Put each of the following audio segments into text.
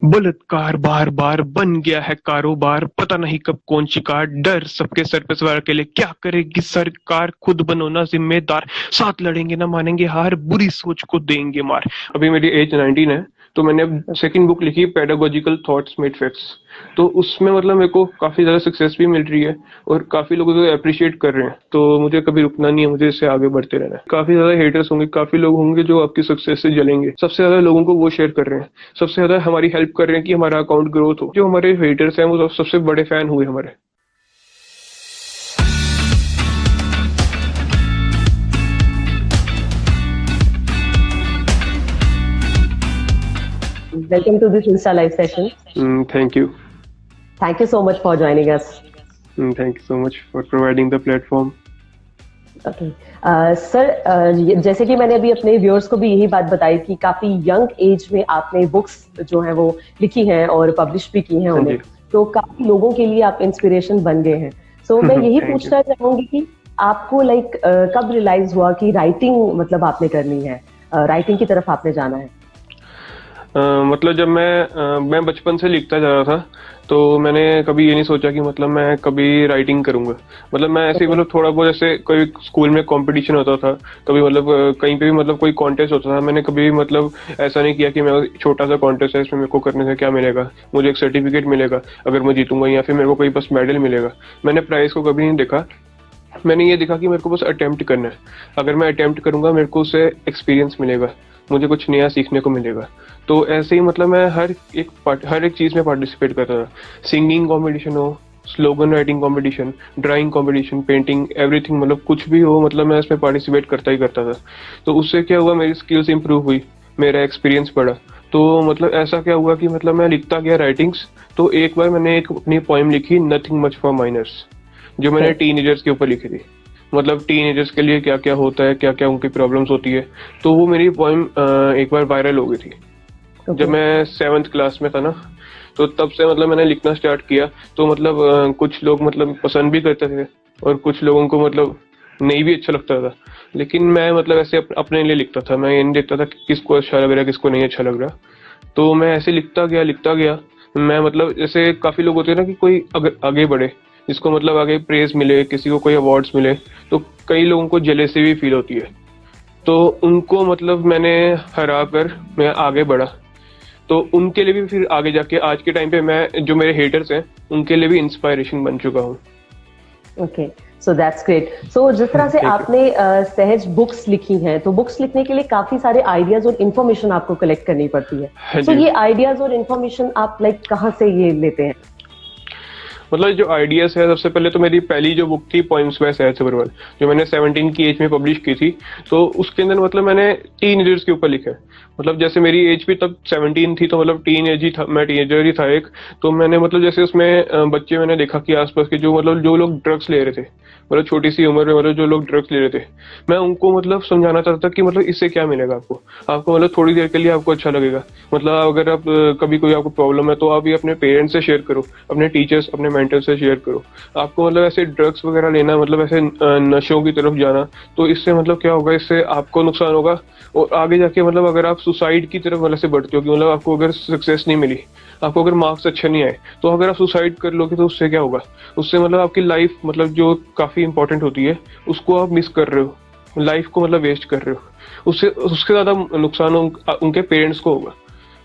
बलात्कार बार बार बन गया है कारोबार, पता नहीं कब कौन शिकार, डर सबके सर पे सवार के लिए क्या करेगी सरकार, खुद बनो ना जिम्मेदार, साथ लड़ेंगे ना मानेंगे हार, बुरी सोच को देंगे मार। अभी मेरी एज 19 है, तो मैंने अब सेकंड बुक लिखी पेडागोजिकल थॉट्स मेड फैक्ट्स। तो उसमें मतलब मेरे को काफी ज्यादा सक्सेस भी मिल रही है और काफी लोग उसे अप्रिशिएट कर रहे हैं, तो मुझे कभी रुकना नहीं है, मुझे इससे आगे बढ़ते रहना है। काफी ज्यादा हेटर्स होंगे, काफी लोग होंगे जो आपकी सक्सेस से जलेंगे, सबसे ज्यादा लोगों को वो शेयर कर रहे हैं, सबसे ज्यादा हमारी हेल्प कर रहे हैं कि हमारा अकाउंट ग्रोथ हो। जो हमारे हेटर्स हैं वो सबसे बड़े फैन हुए हमारे। Welcome to this Insta Live session. Thank you. Thank you so much for joining us. Thank you so much for providing the platform. Okay. Sir, जैसे कि मैंने अभी अपने व्यूअर्स को भी यही बात बताई कि काफी यंग एज में आपने बुक्स जो है वो लिखी हैं और पब्लिश भी की हैं उन्हें, तो काफी लोगों के लिए आप इंस्पिरेशन बन गए हैं। सो मैं यही पूछना चाहूंगी कि आपको कब रियलाइज हुआ कि राइटिंग मतलब आपने करनी है, राइटिंग की तरफ आपने जाना है? मतलब जब मैं बचपन से लिखता जा रहा था, तो मैंने कभी ये नहीं सोचा कि मतलब मैं कभी राइटिंग करूंगा। मतलब मैं ऐसे ही मतलब थोड़ा बहुत जैसे कोई स्कूल में कंपटीशन होता था, कभी मतलब कहीं पे भी मतलब कोई कॉन्टेस्ट होता था, मैंने कभी मतलब ऐसा नहीं किया कि मैं छोटा सा कॉन्टेस्ट है, इसमें मेरे को करने से क्या मिलेगा, मुझे एक सर्टिफिकेट मिलेगा अगर मैं जीतूंगा, या फिर मेरे को कोई बस मेडल मिलेगा। मैंने प्राइज को कभी नहीं देखा, मैंने ये देखा कि मेरे को बस अटेम्प्ट करना है। अगर मैं अटेम्प्ट करूंगा मेरे को उससे एक्सपीरियंस मिलेगा, मुझे कुछ नया सीखने को मिलेगा। तो ऐसे ही मतलब मैं हर एक चीज में पार्टिसिपेट करता था। सिंगिंग कंपटीशन हो, slogan writing competition, drawing competition, painting, everything, मतलब कुछ भी हो, मतलब मैं इसमें पार्टिसिपेट करता ही करता था। तो उससे क्या हुआ, मेरी स्किल्स इंप्रूव हुई, मेरा एक्सपीरियंस बढ़ा। तो मतलब ऐसा क्या हुआ कि मतलब मैं लिखता गया राइटिंग्स। तो एक बार मैंने एक अपनी पोएम लिखी, नथिंग मच फॉर माइनर्स, जो मैंने टीनेजर्स के ऊपर लिखी थी। मतलब टीनेजर्स के लिए क्या क्या होता है, क्या क्या उनकी प्रॉब्लम्स होती है। तो वो मेरी पोएम एक बार वायरल हो गई थी। जब मैं 7th क्लास में था ना, तो तब से मतलब मैंने लिखना स्टार्ट किया। तो मतलब कुछ लोग मतलब पसंद भी करते थे और कुछ लोगों को मतलब नहीं भी अच्छा लगता था। लेकिन मैं मतलब ऐसे अपने लिए लिखता था, मैं ये नहीं देखता था कि किसको अच्छा लग रहा है, किसको नहीं अच्छा लग रहा। तो मैं ऐसे लिखता गया। मैं मतलब जैसे काफी लोग होते हैं ना कि कोई अगर आगे बढ़े, जिसको मतलब आगे प्रेज मिले, किसी को कोई अवार्ड्स मिले, तो कई लोगों को जेलेसी भी फील होती है। तो उनको मतलब मैंने हरा कर मैं आगे बढ़ा। तो उनके लिए भी फिर आगे जाके आज के टाइम पे मैं, जो मेरे हेटर्स हैं, उनके लिए भी इंस्पायरेशन बन चुका हूँ। Okay, so that's great. So जिस तरह से आपने सहज बुक्स लिखी हैं, तो बुक्स लिखने के लिए काफी सारे आइडियाज और इन्फॉर्मेशन आपको कलेक्ट करनी पड़ती है। तो ये आइडियाज और इन्फॉर्मेशन आप कहाँ से ये लेते हैं? मतलब जो आइडियाज है, सबसे पहले तो मेरी पहली जो बुक थी पोएम्स बाय सहज सबरवाल, जो मैंने 17 की एज में पब्लिश की थी। तो उसके अंदर मतलब मैंने टीनेजर्स के ऊपर लिखा है। मतलब जैसे मेरी एज भी तब 17 थी, तो मतलब टीन एज ही था, मैं टीनेजर ही था एक। तो मैंने मतलब जैसे उसमें बच्चे मैंने देखा कि आसपास के जो मतलब जो लोग ड्रग्स ले रहे थे, मतलब छोटी सी उम्र में मतलब जो लोग ड्रग्स ले रहे थे, मैं उनको मतलब समझाना चाहता था कि मतलब इससे क्या मिलेगा आपको, आपको मतलब थोड़ी देर के लिए आपको अच्छा लगेगा। मतलब अगर आप कभी कोई आपको प्रॉब्लम है, तो आप ये अपने पेरेंट्स से शेयर करो, अपने टीचर्स, अपने मेंटर से शेयर करो। आपको मतलब ऐसे ड्रग्स वगैरह लेना, मतलब ऐसे नशों की तरफ जाना, तो इससे मतलब क्या होगा, इससे आपको नुकसान होगा। और आगे जाके मतलब अगर आप सुसाइड की तरफ मतलब से बढ़ते हो कि मतलब आपको अगर सक्सेस नहीं मिली, आपको अगर मार्क्स अच्छे नहीं आए, तो अगर आप सुसाइड कर लोगे तो उससे क्या होगा, उससे मतलब आपकी लाइफ मतलब जो काफी इंपॉर्टेंट होती है उसको आप मिस कर रहे हो, लाइफ को मतलब वेस्ट कर रहे हो। उससे उसके ज्यादा नुकसान उनके पेरेंट्स को होगा,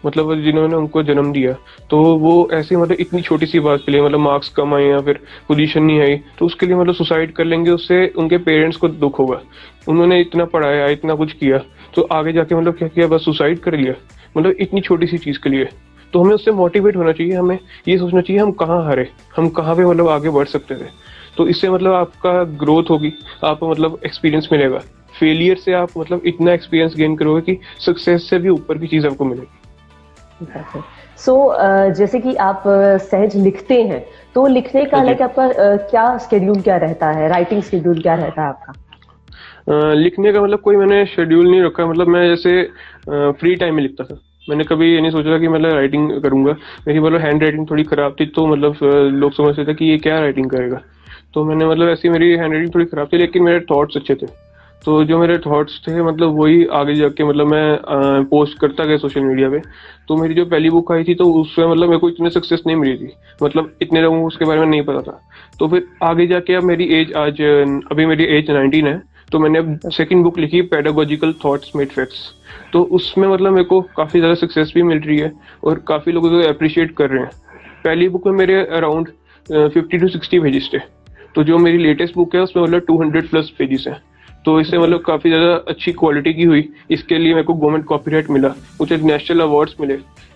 मतलब जिन्होंने उनको जन्म दिया। तो वो ऐसे मतलब इतनी छोटी सी बात के लिए, मतलब मार्क्स कम आए या फिर पोजीशन नहीं आई, तो उसके लिए मतलब सुसाइड कर लेंगे, उससे उनके पेरेंट्स को दुख होगा। उन्होंने इतना पढ़ाया, इतना कुछ किया, तो आगे जाके मतलब क्या किया, बस सुसाइड कर लिया, मतलब इतनी छोटी सी चीज के लिए। तो हमें उससे मोटिवेट होना चाहिए, हमें ये सोचना चाहिए हम कहाँ हारे, हम कहाँ पे मतलब आगे बढ़ सकते थे। तो इससे मतलब आपका ग्रोथ होगी, आपको मतलब एक्सपीरियंस मिलेगा। फेलियर से आप मतलब इतना एक्सपीरियंस गेन करोगे कि सक्सेस से भी ऊपर की चीज आपको मिलेगी। सो जैसे कि आप सहज लिखते हैं, तो लिखने का आपका क्या शेड्यूल क्या रहता है, राइटिंग शेड्यूल क्या रहता है आपका? लिखने का मतलब कोई मैंने शेड्यूल नहीं रखा। मतलब मैं जैसे फ्री टाइम में लिखता था, मैंने कभी ये नहीं सोचा कि मतलब राइटिंग करूंगा। मेरी मतलब हैंड राइटिंग थोड़ी खराब थी, तो मतलब लोग समझते थे कि ये क्या राइटिंग करेगा। तो मैंने मतलब ऐसी मेरी हैंड राइटिंग थोड़ी खराब थी, लेकिन मेरे थॉट्स अच्छे थे। तो जो मेरे थॉट्स थे मतलब वही आगे जाके मतलब मैं पोस्ट करता गया सोशल मीडिया पे। तो मेरी जो पहली बुक आई थी तो उसमें मतलब मेरे को इतनी सक्सेस नहीं मिली थी, मतलब इतने लोगों को उसके बारे में नहीं पता था। तो फिर आगे जाके अब मेरी एज आज अभी मेरी एज 19 है। तो मैंने अब सेकंड बुक लिखी, पेडागोजिकल थॉट्स मेड फैक्ट्स। तो उसमें मतलब मेरे को काफी ज्यादा सक्सेस भी मिल रही है और काफी लोग उसे अप्रिशिएट कर रहे हैं। पहली बुक में मेरे अराउंड 50 to 60 पेजेस थे। तो जो मेरी लेटेस्ट बुक है उसमें मतलब 200+ पेजेस हैं। तो इससे मतलब काफी ज्यादा अच्छी क्वालिटी की हुई। इसके लिए मेरे को गवर्नमेंट कॉपीराइट मिला, मुझे नेशनल अवार्ड्स मिले,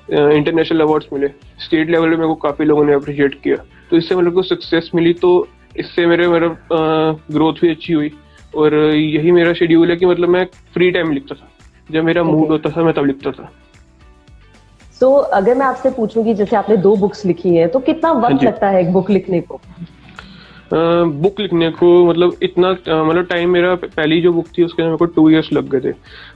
इंटरनेशनल अवार्ड्स मिले, स्टेट लेवल पे मेरे को काफी लोगों ने अप्रिशिएट किया। तो इससे मतलब को सक्सेस मिली। तो इससे मेरे मेरा ग्रोथ भी अच्छी हुई। और यही मेरा शेड्यूल है कि मतलब मैं फ्री टाइम लिखता था, जब मेरा मूड होता था मैं तब लिखता था। तो अगर मैं आपसे पूछूंगी, जैसे आपने 2 बुक्स लिखी हैं, तो कितना वक्त लगता है एक बुक लिखने को? बुक लिखने को मतलब इतना मतलब टाइम, मेरा पहली जो बुक थी उसके मेरे को 2 years लग गए थे।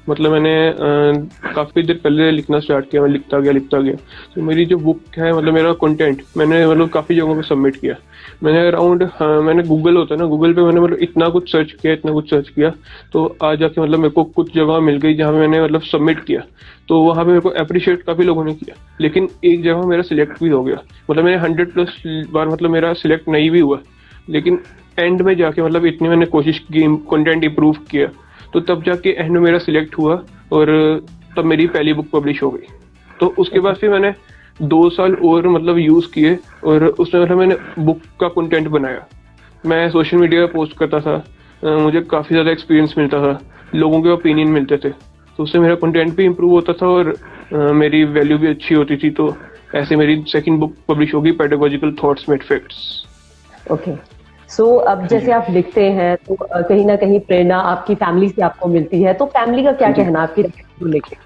मतलब मैंने काफी देर पहले लिखना स्टार्ट किया, मैं लिखता गया। तो मेरी जो बुक है मतलब मेरा कंटेंट मैंने मतलब काफी जगहों पे सबमिट किया। मैंने अराउंड मैंने गूगल होता है ना, गूगल पे मैंने मतलब इतना कुछ सर्च किया। तो आज जाके मतलब मेरे को कुछ जगह मिल गई जहाँ मैंने मतलब सबमिट किया। तो वहाँ पे मेरे को अप्रिशिएट काफी लोगों ने किया। लेकिन एक जगह मेरा सिलेक्ट भी हो गया, मतलब मैंने 100+ बार मतलब मेरा सिलेक्ट नहीं भी हुआ। लेकिन एंड में जाके मतलब इतनी मैंने कोशिश की, कंटेंट इंप्रूव किया, तो तब जाके एंड में मेरा सिलेक्ट हुआ और तब मेरी पहली बुक पब्लिश हो गई। तो उसके बाद फिर मैंने 2 साल और मतलब यूज किए और उसमें मतलब मैंने बुक का कंटेंट बनाया। मैं सोशल मीडिया पे पोस्ट करता था, मुझे काफ़ी ज़्यादा एक्सपीरियंस मिलता था, लोगों के ओपिनियन मिलते थे। तो उससे मेरा कंटेंट भी इम्प्रूव होता था और मेरी वैल्यू भी अच्छी होती थी। तो ऐसे मेरी सेकंड बुक पब्लिश होगी, pedagogical thoughts made facts. Okay. So अब जैसे आप लिखते हैं तो कहीं ना कहीं प्रेरणा आपकी फैमिली से आपको मिलती है, तो फैमिली का क्या कहना आपकी राइटिंग को लेके?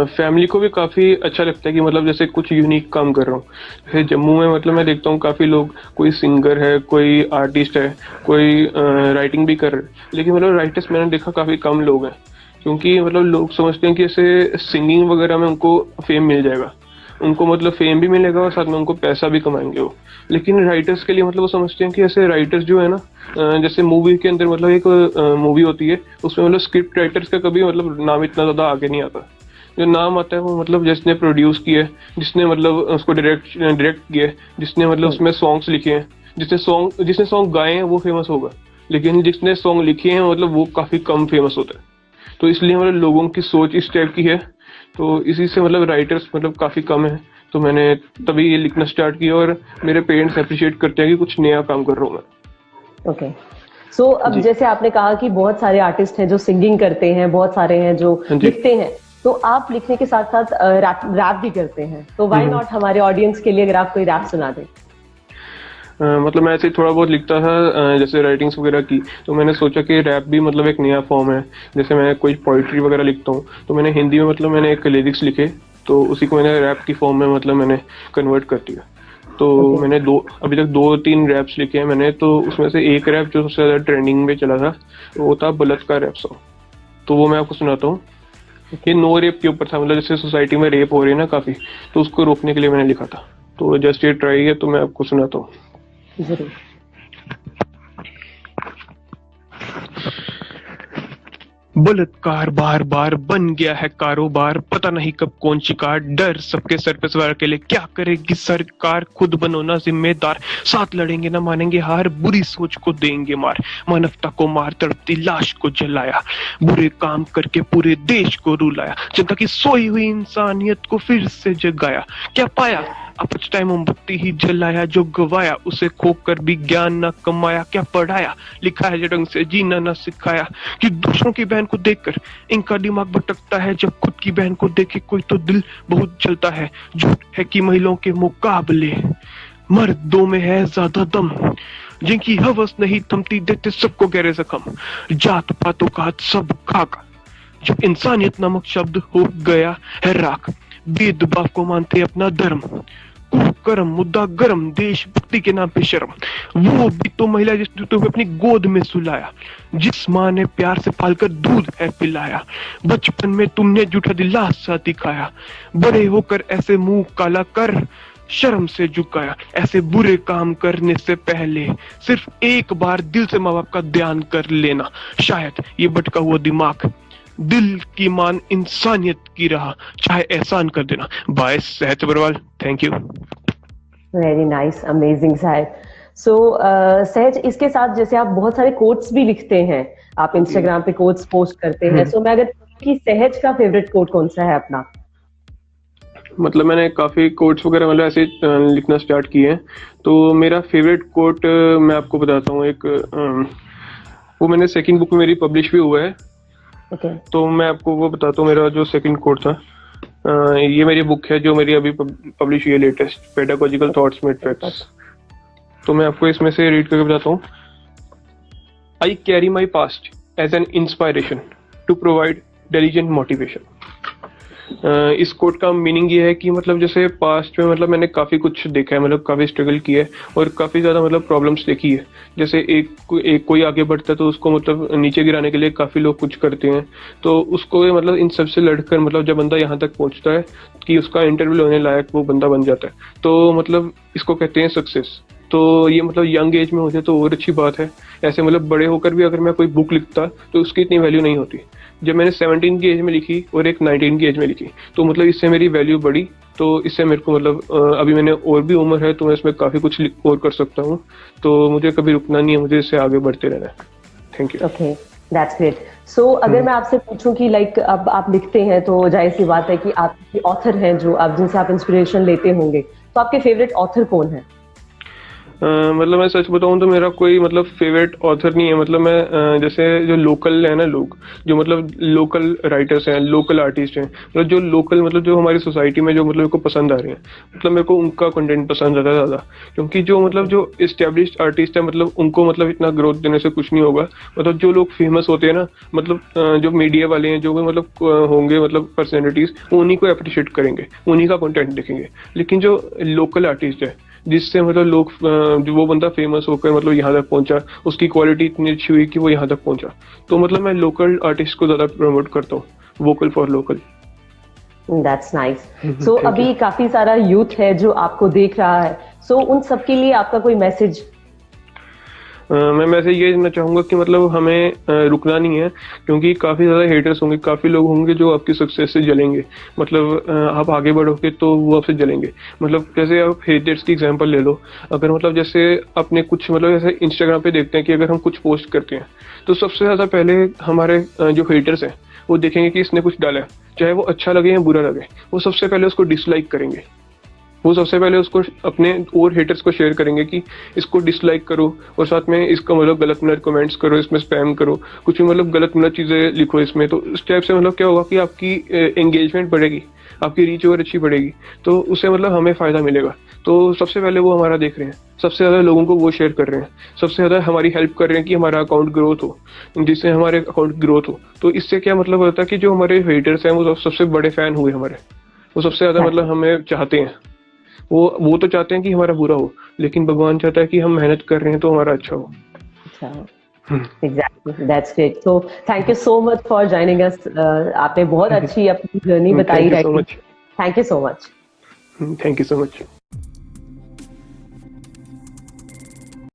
फैमिली को भी काफ़ी अच्छा लगता है कि मतलब जैसे कुछ यूनिक काम कर रहा हूँ। जैसे जम्मू में मतलब मैं देखता हूँ काफ़ी लोग, कोई सिंगर है, कोई आर्टिस्ट है, कोई राइटिंग भी कर रहे हैं। लेकिन मतलब राइटर्स मैंने देखा काफ़ी कम लोग हैं, क्योंकि मतलब लोग समझते हैं कि ऐसे सिंगिंग वगैरह में उनको फेम मिल जाएगा, उनको मतलब फेम भी मिलेगा और साथ में उनको पैसा भी कमाएंगे वो। लेकिन राइटर्स के लिए मतलब वो समझते हैं कि ऐसे राइटर्स जो है ना, जैसे मूवी के अंदर मतलब एक मूवी होती है, उसमें मतलब स्क्रिप्ट राइटर्स का कभी मतलब नाम इतना ज़्यादा आगे नहीं आता। जो नाम आता है वो मतलब जिसने प्रोड्यूस किया है, जिसने मतलब उसको डायरेक्ट किया है, जिसने मतलब उसमें सॉन्ग्स लिखे हैं, जिसने सॉन्ग गाए हैं वो फेमस होगा। लेकिन जिसने सॉन्ग लिखे हैं मतलब वो काफ़ी कम फेमस होता है। तो इसलिए मतलब लोगों की सोच इस टाइप की है। तो इसी से मतलब राइटर्स मतलब काफ़ी कम है। तो मैंने तभी ये लिखना स्टार्ट किया और मेरे पेरेंट्स अप्रिशिएट करते हैं कि कुछ नया काम कर रहा हूँ मैं। ओके। सो अब जैसे आपने कहा कि बहुत सारे आर्टिस्ट हैं जो सिंगिंग करते हैं, बहुत सारे हैं जो हाँ जी। लिखते हैं, तो आप लिखने के साथ साथ रैप भी करते हैं, तो व्हाई नॉट हमारे ऑडियंस के लिए अगर आप कोई रैप सुना दें? मतलब मैं ऐसे थोड़ा बहुत लिखता था, जैसे राइटिंग्स वगैरह की। तो मैंने सोचा कि रैप भी मतलब एक नया फॉर्म है। जैसे मैं कोई पोइट्री वगैरह लिखता हूँ तो मैंने हिंदी में मतलब मैंने एक लिरिक्स लिखे, तो उसी को मैंने रैप की फॉर्म में मतलब मैंने कन्वर्ट कर दिया। तो मैंने अभी तक 2-3 रैप्स लिखे हैं मैंने। तो उसमें से एक रैप जो सबसे ज़्यादा ट्रेंडिंग में चला था वो था बलात्कार रैप सॉन्ग। तो वो मैं आपको सुनाता हूँ। ये नो रेप के ऊपर था, मतलब जैसे सोसाइटी में रेप हो रही है ना काफ़ी, तो उसको रोकने के लिए मैंने लिखा था। तो जस्ट ये ट्राई है, तो मैं आपको सुनाता हूँ। जरूर। बलात्कार बार बार बन गया है कारोबार, पता नहीं कब कौन शिकार, डर सबके सर पे सवार के लिए क्या करेगी सरकार, खुद बनो ना जिम्मेदार, साथ लड़ेंगे ना मानेंगे हार, बुरी सोच को देंगे मार, मानवता को मार, तड़पती लाश को जलाया, बुरे काम करके पूरे देश को रुलाया, जनता की सोई हुई इंसानियत को फिर से जगाया, क्या पाया अपच टाइम मोमबत्ती ही जलाया, जो गवाया उसे खोकर भी ज्ञान न कमाया, क्या पढ़ाया लिखा है जो ढंग से जीना न सिखाया, कि दूसरों की बहन को देखकर इनका दिमाग भटकता है, जब खुद की बहन को देखे कोई तो दिल बहुत जलता है, झूठ है कि महिलाओं के मुकाबले मर्दों में है ज्यादा दम, जिनकी हवस नहीं थमती देते सबको गहरे जख्म, जात पातों का सब खाका, जब इंसानियत नामक शब्द हो गया है राख, भेदभाव को मानते अपना धर्म, कुकर्म मुद्दा गरम, देशभक्ति के नाम पे शर्म, वो भी तो महिला जिसने तुम्हें अपनी गोद में सुलाया, जिस माँ ने प्यार से पालकर दूध है पिलाया, बचपन में तुमने झूठा दिलासा दिखाया, बड़े होकर ऐसे मुंह काला कर शर्म से झुकाया, ऐसे बुरे काम करने से पहले सिर्फ एक बार दिल से माँ बाप का ध्यान कर लेना, शायद ये भटका हुआ दिमाग दिल की मान इंसानियत की राह चाहे एहसान कर देना। By Sahaj Agarwal. Thank you. Very nice, amazing Sahib. So Sahaj, इसके साथ जैसे आप बहुत सारे कोट्स भी लिखते हैं, आप इंस्टाग्राम पे कोट्स पोस्ट करते हैं, सो मैं अगर कि सहज का फेवरेट कोट कौन सा है अपना? मतलब मैंने काफी कोट्स वगैरह मतलब ऐसे लिखना स्टार्ट किए हैं, तो मेरा फेवरेट कोट मैं आपको बताता हूँ एक, वो मैंने सेकंड बुक में मेरी पब्लिश भी हुआ है। ओके। तो मैं आपको वो बताता हूँ, मेरा जो सेकंड कोट था, ये मेरी बुक है जो मेरी अभी पब्लिश हुई है latest, pedagogical thoughts made facts. तो मैं आपको इसमें से रीड करके बताता हूँ। I carry my past as an inspiration to provide diligent motivation. इस कोट का मीनिंग ये है कि मतलब जैसे पास्ट में मतलब मैंने काफ़ी कुछ देखा है, मतलब काफ़ी स्ट्रगल किया है और काफ़ी ज़्यादा मतलब प्रॉब्लम्स देखी है। जैसे एक कोई आगे बढ़ता है तो उसको मतलब नीचे गिराने के लिए काफ़ी लोग कुछ करते हैं, तो उसको मतलब इन सब से लड़कर मतलब जब बंदा यहाँ तक पहुँचता है कि उसका इंटरव्यू लेने लायक वो बंदा बन जाता है, तो मतलब इसको कहते हैं सक्सेस। तो ये मतलब यंग एज में होते तो और अच्छी बात है। ऐसे मतलब बड़े होकर भी अगर मैं कोई बुक लिखता तो उसकी इतनी वैल्यू नहीं होती। जब मैंने 17 की एज में लिखी और एक 19 की एज में लिखी, तो मतलब इससे मेरी वैल्यू बढ़ी। तो इससे मेरे को मतलब अभी मैंने और भी उम्र है तो मैं इसमें काफ़ी कुछ और कर सकता हूँ, तो मुझे कभी रुकना नहीं है, मुझे इससे आगे बढ़ते रहना है। Thank you. Okay, that's great. So अगर मैं आपसे पूछूं कि लाइक अब आप लिखते हैं तो जाहिर सी बात है कि आपके ऑथर हैं जो आप जिनसे आप इंस्पिरेशन लेते होंगे, तो आपके फेवरेट ऑथर कौन है? मतलब मैं सच बताऊं तो मेरा कोई मतलब फेवरेट ऑथर नहीं है। मतलब मैं जैसे जो लोकल है ना लोग, जो मतलब लोकल राइटर्स हैं, लोकल आर्टिस्ट हैं, मतलब जो लोकल मतलब जो हमारी सोसाइटी में जो मतलब मेरे को पसंद आ रहे हैं, मतलब मेरे को उनका कंटेंट पसंद आता है ज़्यादा। क्योंकि जो मतलब जो इस्टेब्लिश्ड आर्टिस्ट है मतलब उनको मतलब इतना ग्रोथ देने से कुछ नहीं होगा। मतलब जो लोग फेमस होते हैं ना, मतलब जो मीडिया वाले हैं, जो भी मतलब होंगे मतलब पर्सनैलिटीज, वो उन्हीं को अप्रिशिएट करेंगे, उन्हीं का कंटेंट देखेंगे। लेकिन जो लोकल आर्टिस्ट है जिससे मतलब लोग जो वो बंदा फेमस होकर मतलब यहाँ तक पहुंचा, उसकी क्वालिटी इतनी अच्छी हुई कि वो यहाँ तक पहुंचा, तो मतलब मैं लोकल आर्टिस्ट को ज्यादा प्रमोट करता हूँ, vocal for local. That's nice. So Thank you. अभी काफी सारा यूथ है जो आपको देख रहा है, सो उन सबके लिए आपका कोई मैसेज? मैं वैसे ये कहना चाहूंगा कि मतलब हमें रुकना नहीं है, क्योंकि काफ़ी ज़्यादा हेटर्स होंगे, काफ़ी लोग होंगे जो आपकी सक्सेस से जलेंगे। मतलब आप आगे बढ़ोगे तो वो आपसे जलेंगे। मतलब जैसे आप हेटर्स की एग्जांपल ले लो, अगर मतलब जैसे अपने कुछ मतलब जैसे इंस्टाग्राम पे देखते हैं कि अगर हम कुछ पोस्ट करते हैं तो सबसे ज़्यादा पहले हमारे जो हेटर्स हैं वो देखेंगे कि इसने कुछ डाला है, चाहे वो अच्छा लगे या बुरा लगे, वो सबसे पहले उसको डिसलाइक करेंगे। वो सबसे पहले उसको अपने और हेटर्स को शेयर करेंगे कि इसको डिसलाइक करो और साथ में इसका मतलब गलत मतलब कमेंट्स करो, इसमें स्पैम करो, कुछ भी मतलब गलत मतलब चीज़ें लिखो इसमें। तो इस टाइप से मतलब क्या होगा कि आपकी एंगेजमेंट बढ़ेगी, आपकी रीच और अच्छी बढ़ेगी, तो उससे मतलब हमें फ़ायदा मिलेगा। तो सबसे पहले वो हमारा देख रहे हैं, सबसे ज़्यादा लोगों को वो शेयर कर रहे हैं, सबसे ज़्यादा हमारी हेल्प कर रहे हैं कि हमारा अकाउंट ग्रोथ हो, जिससे हमारे अकाउंट ग्रोथ हो। तो इससे क्या मतलब होता है कि जो हमारे हेटर्स हैं वो सबसे बड़े फ़ैन हुए हमारे, वो सबसे ज़्यादा मतलब हमें चाहते हैं। वो तो चाहते हैं कि हमारा बुरा हो, लेकिन भगवान चाहता है कि हम मेहनत कर रहे हैं तो हमारा अच्छा हो। अच्छा, exactly, that's great. So thank you so much for joining us. आपने बहुत अच्छी अपनी जर्नी बताई thank you so writing. Much. Thank you so much. Thank you so much.